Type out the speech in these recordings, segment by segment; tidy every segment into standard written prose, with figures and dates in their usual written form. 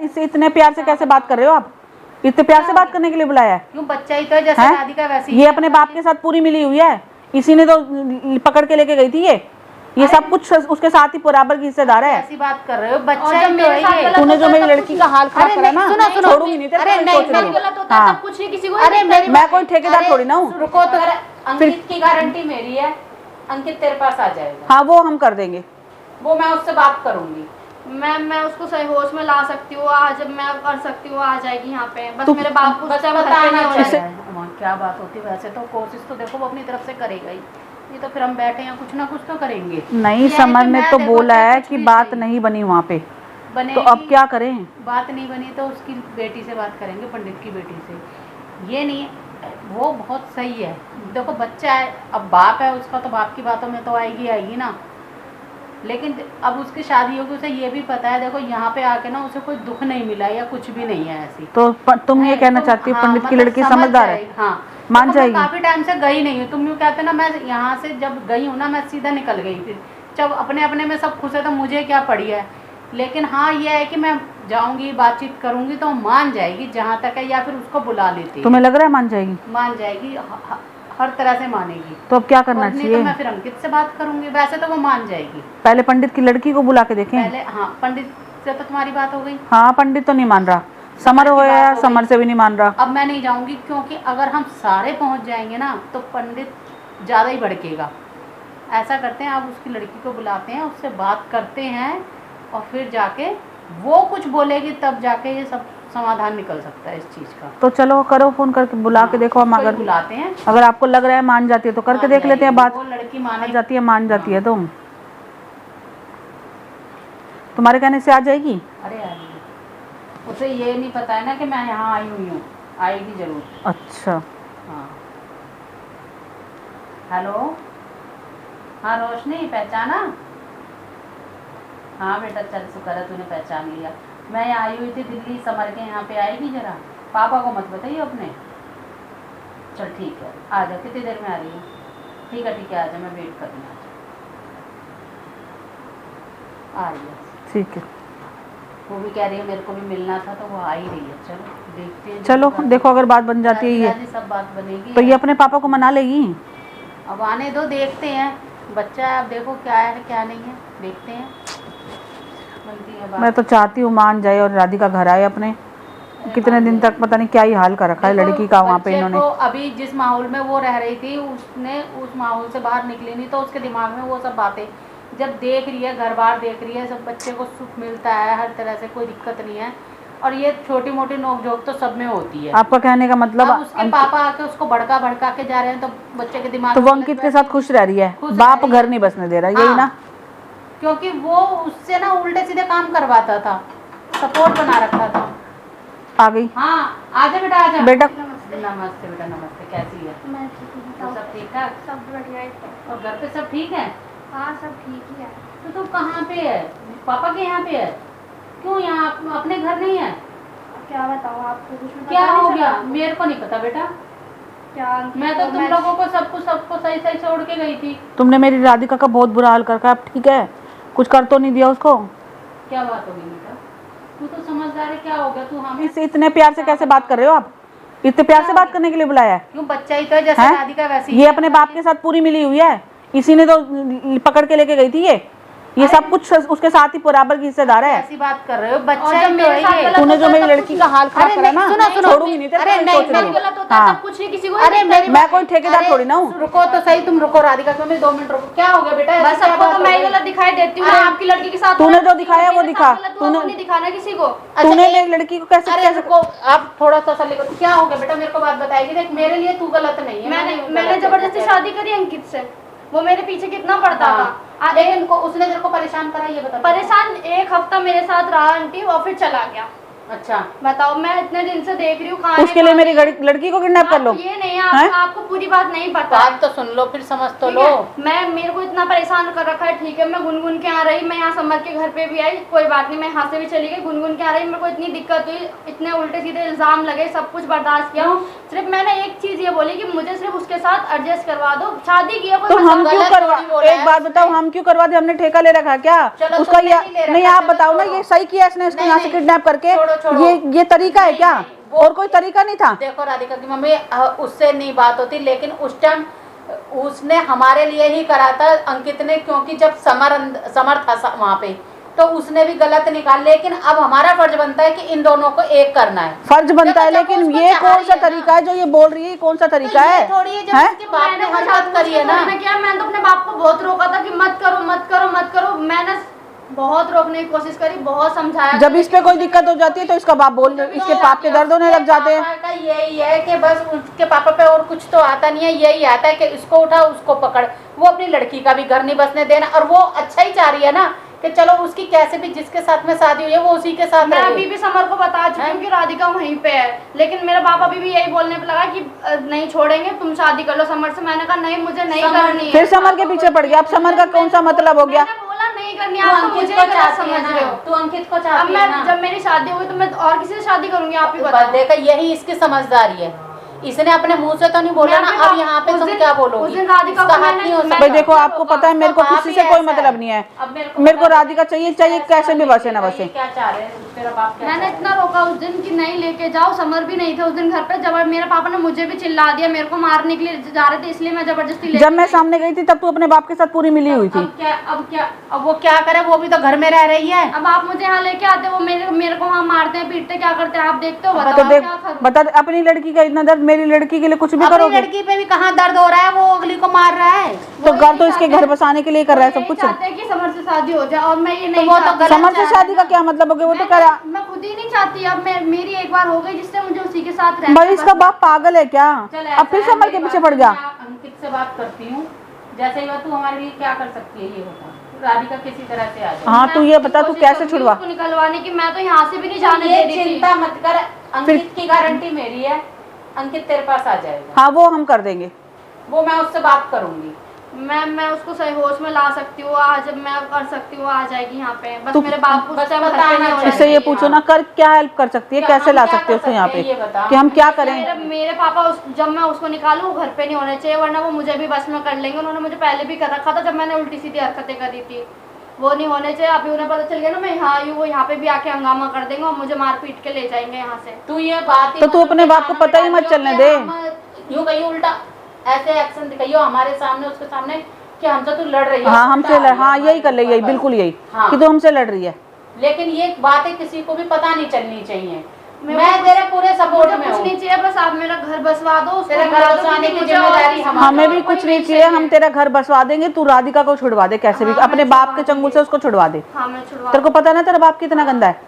इससे इतने प्यार से कैसे बात कर रहे हो आप? इतने प्यार से बात करने के लिए बुलाया है? क्यों बच्चा ही तो है, जैसे राधिका वैसी ये अपने बाप के साथ पूरी मिली हुई है, इसी ने तो पकड़ के लेके गई थी। ये सब कुछ उसके साथ ही बराबर की हिस्सेदार है। ऐसी बात कर रहे हो, बच्चा ही तो है ये। तूने जो मेरी लड़की का हाल खराब करा ना, छोड़ूंगी नहीं तेरे को। कुछ नहीं, किसी को अरे मैं कोई ठेकेदार थोड़ी ना हूँ। रुको तो, अंकित की गारंटी मेरी है, अंकित तेरे पास आ जाएगा। हाँ वो हम कर देंगे, वो मैं उससे बात करूंगी। मैं उसको सही होश में ला सकती हूँ, आज मैं कर सकती हूँ, आ जाएगी यहाँ पे। बस मेरे बाप को क्या बात होती है। वैसे तो कोशिश तो देखो वो अपनी तरफ से करेगा ही, ये तो फिर हम बैठे हैं कुछ ना कुछ तो करेंगे। नहीं, समर ने तो बोला है कि बात नहीं बनी वहाँ पे, तो अब क्या करें? बात नहीं बनी तो उसकी बेटी से बात करेंगे, पंडित की बेटी से। ये नहीं, वो बहुत सही है। देखो बच्चा है, अब बाप है उसका, तो बाप की बातों में तो आएगी ना। लेकिन अब उसकी शादी होगी, उसे ये भी पता है, देखो यहाँ पे आके ना उसे कोई दुख नहीं मिला या कुछ भी नहीं है ऐसी। तो तुम ये कहना चाहती हो पंडित की लड़की समझदार है? हाँ, मान जाएगी। काफी टाइम से गई नहीं हूँ, तुम यूँ कहते ना, मैं यहाँ से जब गई हूँ ना, मैं सीधा निकल गई थी। जब अपने अपने में सब खुश है तो मुझे क्या पड़ी है। लेकिन हाँ ये है कि मैं जाऊंगी, बातचीत करूंगी तो मान जाएगी जहाँ तक है, या फिर उसको बुला लेती। तुम्हें लग रहा है मान जाएगी? मान जाएगी, हर तरह से मानेगी। तो अब क्या करना चाहिए? तो मैं फिर अंकित से बात करूंगी, वैसे तो वो मान जाएगी। पहले पंडित की लड़की को बुला के देखें। पहले हाँ, पंडित से तो तुम्हारी बात हो गई। हाँ, पंडित तो नहीं मान रहा, समर हो या समर से भी नहीं मान रहा। अब मैं नहीं जाऊंगी, क्योंकि अगर हम सारे पहुंच जाएंगे ना तो पंडित ज़्यादा ही भड़केगा। ऐसा करते हैं, आप उसकी लड़की को बुलाते हैं, उससे बात करते हैं, और फिर जाके वो कुछ बोलेगी तब जाके ये सब समाधान निकल सकता है इस चीज़ का। तो चलो करो, फोन करके बुला के देखो। हम अगर बुलाते हैं, अगर आपको लग रहा है मान जाती है तो करके देख लेते हैं बात। वो लड़की मान जाती है, मान जाती है तो तुम्हारे कहने से आ जाएगी। अरे आएगी, उसे ये नहीं पता है ना कि मैं यहाँ आई हुई हूँ, आएगी जरूर। अच्छा हाँ, हेलो, हाँ रोशनी, पहचाना? हाँ बेटा, चल शुक्र है तूने पहचान लिया। मैं यहाँ आई हुई थी दिल्ली, समर के यहाँ पे आएगी जरा, पापा को मत बताइए अपने। चल ठीक है, आ जाओ। कितनी देर में आ रही है? ठीक है आ जाओ, मैं वेट कर रही हूँ। आ रही है, ठीक है। वो भी कह रही है मेरे को भी मिलना था, तो वो आ ही रही है। चलो देखते हैं। चलो देखो, अगर बात बन जाती है ये, सब बात बनेगी तो ये अपने पापा को मना लेगी। अब आने दो, देखते हैं। बच्चा है, अब देखो क्या है क्या नहीं है, देखते हैं। मैं तो चाहती हूँ मान जाए और राधिका घर आए अपने। कितने दिन तक पता नहीं क्या ही हाल कर रखा है लड़की का वहाँ पे इन्होंने। अभी जिस माहौल में वो रह रही थी, उसने उस माहौल से बाहर निकली नहीं, तो उसके दिमाग में वो सब बातें जब देख रही है, घर बार देख रही है, सब बच्चे को सुख मिलता है हर तरह से, कोई दिक्कत नहीं है। और ये छोटी मोटी नोक-झोंक तो सब में होती है। आपका कहने का मतलब उसके पापा आके उसको भड़का के जा रहे हैं, तो बच्चे के दिमाग तो वो अंकित के साथ खुश रह रही है, बाप घर नहीं बसने दे रहा, यही ना? क्योंकि वो उससे ना उल्टे सीधे काम करवाता था, सपोर्ट बना रखा था। आ गई? हाँ आजा बेटा, आजा बेटा। नमस्ते बेटा, नमस्ते। कैसी है? मैं ठीक हूँ। सब ठीक ठाक? सब बढ़िया है। और घर पे सब ठीक है? हाँ सब ठीक ही है। तो तू कहाँ पे है? पापा के यहाँ पे है? क्यों यहाँ अपने घर नहीं है? क्या बताऊँ आपको, कुछ क्या हो गया? मेरे को नहीं पता बेटा। क्या? मैं तो तुम लोगों को सबको सही छोड़ के गई थी। तुमने मेरी राधिका का बहुत बुरा हाल कर रखा है। अब ठीक है, कुछ कर तो नहीं दिया उसको? क्या बात हो गई बेटा? तू तो समझदार है, क्या हो गया? तू हमें इससे इतने प्यार से कैसे बात कर रहे हो आप? इतने प्यार से बात करने के लिए बुलाया है? क्यों बच्चा ही तो है, जैसे राधिका वैसी। ये अपने बाप के साथ पूरी मिली हुई है, इसी ने तो पकड़ के लेके गई थी। ये सब कुछ उसके साथ ही बराबर की हिस्सेदार है। ऐसी बात कर रहे हो, बच्चा ही तो है ये। तूने जो मेरी लड़की का हाल खराब करा ना, छोड़ूंगी नहीं तेरे को। हाँ, कुछ नहीं, किसी को अरे मैं कोई ठेकेदार थोड़ी ना हूँ। रुको तो सही, तुम रुको राधिका, तुम 2 मिनट रुको। क्या हो गया बेटा? बस सबको तो मैं ही गलत दिखाई देती हूँ, आपकी लड़की के साथ। तूने जो दिखाया वो दिखा, तूने नहीं दिखाना किसी को। तूने मेरी लड़की को कैसे? अरे रुको, आप थोड़ा सा लेकर। क्या हो गया बेटा? मेरे को बात बताएगी। देख मेरे लिए तू गलत नहीं है। मैंने जबरदस्ती शादी करी अंकित से, वो मेरे पीछे कितना पड़ता था। लेकिन उसने तेरे को परेशान करा, ये बता। परेशान 1 हफ्ता मेरे साथ रहा आंटी, और फिर चला गया। अच्छा बताओ, मैं इतने दिन से देख रही हूँ। उसके लिए मेरी लड़की को किडनैप कर लो? ये नहीं है, आपको पूरी बात नहीं पता। बात तो सुन लो, फिर समझ तो लो। मेरे को इतना परेशान कर रखा है, ठीक है। मैं गुनगुन के आ रही, मैं यहाँ समर के घर पे भी आई, कोई बात नहीं, मैं यहाँ से भी चली गई। गुनगुन के आ रही, मेरे को इतनी दिक्कत हुई, इतने उल्टे सीधे इल्जाम लगे, सब कुछ बर्दाश्त किया। सिर्फ मैंने एक चीज ये बोली कि मुझे सिर्फ उसके साथ एडजस्ट करवा दो, शादी की है। तो हम क्यों करवा? एक बात बताओ, हम क्यों करवा दे? हमने ठेका ले रखा क्या उसका? नहीं आप बताओ ना, ये सही किया इसने इसको यहाँ से किडनैप करके। छोड़ो। ये तरीका है क्या? वो- और कोई तरीका नहीं था? देखो राधिका की मम्मी, उससे नहीं बात होती, लेकिन उस टाइम उसने हमारे लिए ही करा था अंकित ने, क्योंकि जब समर था वहाँ पे तो उसने भी गलत निकाल, लेकिन अब हमारा फर्ज बनता है कि इन दोनों को एक करना है। फर्ज बनता है, जब लेकिन उसको ये चाह कौन रही सा है ना। तरीका है जो ये बोल रही है? कौन सा तरीका तो ये है? थोड़ी है जब हैं? उसके बाप ने हरकत करी है ना। मैंने तो अपने बाप को बहुत रोका था कि मत करो मत करो मत करो, मैंने बहुत रोकने की कोशिश करी, बहुत समझाया। जब इस पे कोई दिक्कत हो जाती है तो इसका बाप बोल, इसके पाप के दर्द होने लग जाते हैं। पापा का यही है कि बस उसके पापा पे और कुछ तो आता नहीं है, यही आता है कि इसको उठा उसको पकड़। वो अपनी लड़की का भी घर नहीं बसने देना, और वो अच्छा ही चाह रही है ना कि चलो उसकी कैसे भी जिसके साथ में शादी हुई है वो उसी के साथ मैं रहे। अभी भी समर को बता चुकी हूँ कि राधिका वहीं पे है, लेकिन मेरा बाप अभी भी यही बोलने पे लगा कि नहीं छोड़ेंगे, तुम शादी कर लो समर से। मैंने कहा नहीं, मुझे नहीं करनी है। फिर समर के पीछे पड़ गया। अब समर का कौन सा मतलब हो गया? मैंने बोला नहीं करनी, तू आप तो अंकित मुझे को गलत चाहती है समझ रहे ना, हो। तू अंकित को अब चाहती है मैं ना। जब मेरी शादी होगी तो मैं और किसी से शादी करूंगी, आप ही बस बताओ। देखा, यही इसकी समझदारी है। इसने अपने मुंह से तो नहीं बोला मैं ना, अपने अब बाप- यहाँ पे उस तुम दिन- क्या उस बोलोगी? दिन राधिका को इसका हक मैंने- नहीं हो सकता। भाई देखो, आपको पता है मेरे को उसका किसी बाप से ही कोई ऐसा मतलब है। नहीं है। अब मेरे को राधिका चाहिए, कैसे भी बसे ना बसे। क्या चाह रहे हैं तेरा बाप? क्या मैंने चाह रहा है? इतना रोका उस दिन कि नहीं लेके जाओ। समर भी नहीं थे उस दिन घर पे। जब मेरे पापा ने मुझे भी चिल्ला दिया, मेरे को मारने के लिए जा रहे थे, इसलिए मैं जबरदस्ती लेके जब मैं गई। सामने गई थी तब तू अपने बाप के साथ पूरी मिली हुई थी। अब वो क्या करे? वो भी तो घर में रह रही है। अब आप मुझे यहाँ लेके आते, वो मेरे को वहाँ मारते हैं पीटते, क्या करते हैं आप देखते हो? तो बताओ देख, क्या करूं? बता, अपनी लड़की का इतना दर्द मेरी लड़की के लिए कुछ भी अपनी करोगे? लड़की पे भी कहाँ दर्द हो रहा है, वो अगली को मार रहा है। तो वो घर तो यही इसके चाहते घर हैं- बसाने के लिए कर रहा है वो सब कुछ। यही चाहते हैं कि समर से शादी हो जाए, और मैं ये नहीं वो तो चाहती। गलत समर से शादी का क्या मतलब हो गया? वो तो कह रहा। मैं खुद ही नहीं चाहती। अब मेरी एक बार हो गई जिससे मुझे उसी के साथ रहना भाई है, इसका बस। बाप पागल है क्या? चल अब फिर ऐसा है, समर के मेरी पीछे बात पड़ गया। सुन, मैं अंकित से बात करती हूँ। जैसे ही बात, तू हमारे लिए क्या कर सकती है ये बता। राधिका किसी तरह से आ जाए। हाँ, मैं तू ये पूरी बता, तू कोशिश कैसे करूंगी छुड़वा? उसको निकलवाने की। मैं तो यहाँ से भी नहीं जाने ये दे रही थी। चिंता मत कर, अंकित की गारंटी मेरी है, अंकित तेरे पास आ जाएगा। हाँ, वो हम कर देंगे। वो मैं उससे बात करूंगी। मैं उसको सही होश में ला सकती हूँ। आज मैं कर सकती हूँ, आ जाएगी यहाँ पे। बस तू- मेरे बाप को उस बस टाइम घर पे बताना नहीं होना चाहिए। इससे ये चाहिए। पूछो ना, कर क्या हेल्प कर सकती है, क्या कैसे हम ला क्या सकते हैं कर उसको यहाँ सकते हैं, पे, ये बता। कि हम क्या करें? मेरे पापा जब मैं उसको निकालूं वो घर पे नहीं होने चाहिए, वरना वो मुझे भी बस में कर लेंगे। उन्होंने मुझे पहले भी कर रखा था जब मैंने उल्टी सीधी हरकतें करी थी। वो नहीं होने चाहिए। अभी उन्हें पता चल गया ना मैं यहाँ आई हूँ, वो यहाँ पे भी आके हंगामा कर देंगे और मुझे मार पीट के ले जाएंगे यहाँ से। तू ये बात ही तो तू अपने बाप को पता ही मत चलने दे। यूं कहिए उल्टा ऐसे एक्शन दिखाइयो हमारे सामने, उसके सामने कि हमसे तू लड़ रही है। हाँ, हमसे हाँ, यही कर ले, यही बिल्कुल यही हाँ। कि तू हमसे लड़ रही है। लेकिन ये बातें किसी को भी पता नहीं चलनी चाहिए। मैं तेरे पूरे सपोर्ट में कुछ हूँ। नहीं चाहिए, बस आप मेरा घर बसवा दो। उसको तेरा घर बुला दो, बसवाने क्योंकि की मुझे और जिम्मेदारी किसी- हमारी। हमें भी कुछ नहीं चाहिए, हम तेरा घर बसवा देंगे। तू राधिका को छुड़वा दे कैसे भी, हाँ, अपने मैं बाप के छुड़वा चंगुल से उसको छुड़वा दे। हाँ मैं छुड़वा तेरे को पता ना तेरा बाप कितना गंदा है,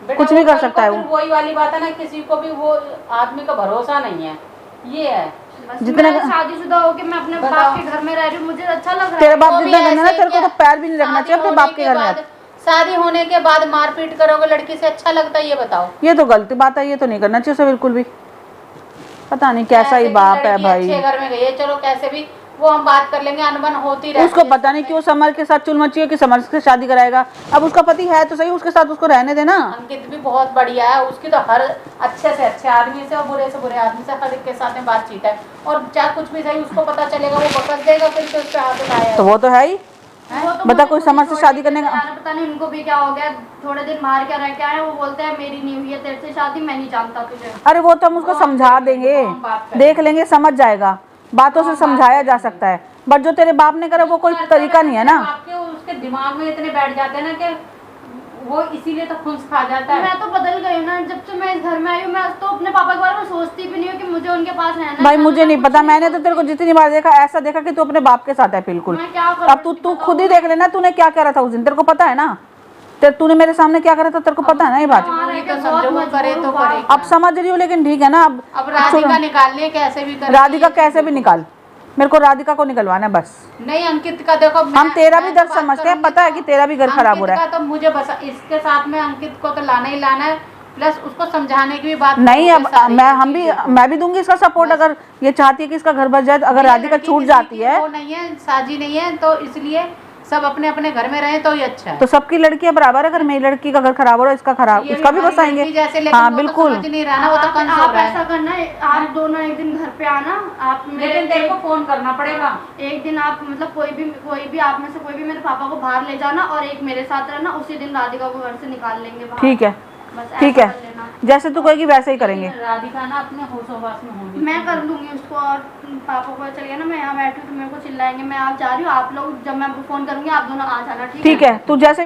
बेटा, कुछ भी वो कर कल सकता है को वो। फिर वही वाली बात है ना, किसी को भी वो आदमी का भरोसा नहीं है, ये है। बस जितने- मैं शादीशुदा होके मैं अपने बताओ। बाप के घर में रह रही हूँ, मुझे अच्छा लग रहा तेरा है। बाप वो भी जितना गंदा ना, ऐसे तेरे को क्या- तो पैर भी नहीं रखना चाहिए अपने बाप के घर में। शादी होने के बाद मारपीट करोगे लड़की से, अच्छा लगता है ये बताओ? ये तो गलती बात है, ये तो नहीं करना चाहिए उसे बिल्कुल भी। पता नहीं कैसा ही ऐसे भी बाप है लड़की भाई। अच्छे घर में गई है, चलो कैसे भी वो हम बात कर लेंगे, अनबन होती रहती उसको है। पता नहीं क्यों समर के साथ चुल मची है कि समर से शादी कराएगा। अब उसका पति है तो सही, उसके साथ उसको रहने देना। अंकित भी बहुत बढ़िया है, उसकी तो हर अच्छे से अच्छे आदमी से और बुरे से बुरे आदमी से हर एक के साथ में बातचीत है। और चाहे कुछ भी सही उसको पता चलेगा वो बकस देगा, फिर से उस पर हाथ उठाया। तो वो तो है ही। वो तो बता मुझे कोई खुद समर से छोड़ शादी के करने का- तैयार है, पता नहीं उनको भी क्या हो गया। थोड़े दिन बाहर क्या रह के आए, वो बोलते हैं मेरी नहीं हुई है तेरे से शादी, मैं नहीं जानता तुझे। अरे वो तो हम उसको समझा देंगे, देख लेंगे, समझ जाएगा, बातों से समझाया जा सकता है। बट जो तेरे बाप ने करा वो कोई तरीका नहीं है ना। आपके उसके दिमाग में इतने बैठ जाते हैं ना कि वो इसीलिए तो खुश खा जाता है। मैं तो बदल गई हूँ ना, जब से मैं इस घर में आई हूँ। मैं तो अपने पापा के बारे में सोचती भी नहीं हूँ कि मुझे उनके पास रहना है। भाई मुझे नहीं पता, मैंने तो तेरे को जितनी बार देखा ऐसा देखा कि तू अपने बाप के साथ है बिल्कुल। मैं क्या करूं? अब तू खुद ही देख लेना, तूने क्या करा था उस दिन, तेरे को पता है ना। तूने मेरे सामने क्या करा था, तेरे को पता है ना ये बात। वहाँ रह के तो बहुत समझो वो करे तो मजबूर हूँ। करे। अब समझ रही हूँ, लेकिन ठीक है ना। अब राधिका निकालनी है कैसे भी कर। राधिका कैसे भी निकाल, मेरे को राधिका को निकलवाना है बस। नहीं अंकित का देखो, हम तेरा भी दर्द समझते हैं, पता है कि तेरा भी घर खराब हो रहा है। तो मुझे बस इसके साथ में अंकित को तो लाना ही लाना है, प्लस उसको समझाने की भी बात नहीं, अब करोगे सारी मैं भी दूंगी इसका सपोर्ट, अगर ये चाहती है कि इसका घर बस जाए। अगर ये राधिका लड़की छूट किसी जाती की है, वो नहीं है, साजी नहीं है, तो इसलिए सब अपने अपने घर में रहे तो ही अच्छा है। तो सबकी लड़कियां बराबर है। अगर मेरी लड़की का घर खराब हो रहा है, इसका खराब, ये इसका भी हमारी बसाएंगे। लड़की जैसे, लेकिन हाँ वो तो बिल्कुल। समझ नहीं रहा ना, वो तो कंस हो आप रहा ऐसा है। करना, आप दोनों एक दिन घर पे आना। आप लेकिन तेरे को फोन करना पड़ेगा। एक दिन आप मतलब कोई भी आप में से कोई भी मेरे पापा को बाहर ले जाना और एक मेरे साथ रहना। उसी दिन राधिका को घर से निकाल लेंगे बाहर। ठीक है, बस ठीक ऐसा है, कर लेना। जैसे तू कहेगी वैसे ही करेंगे। राधिका ना अपने होशोवास में होगी। मैं कर लूंगी उसको, और पापा को चलिए ना मैं यहाँ बैठी हूँ तो मेरे को चिल्लाएंगे, मैं आप जा रही हूँ, आप लोग जब मैं फोन करूंगी आप दोनों आ जाना, ठीक है, तू जैसे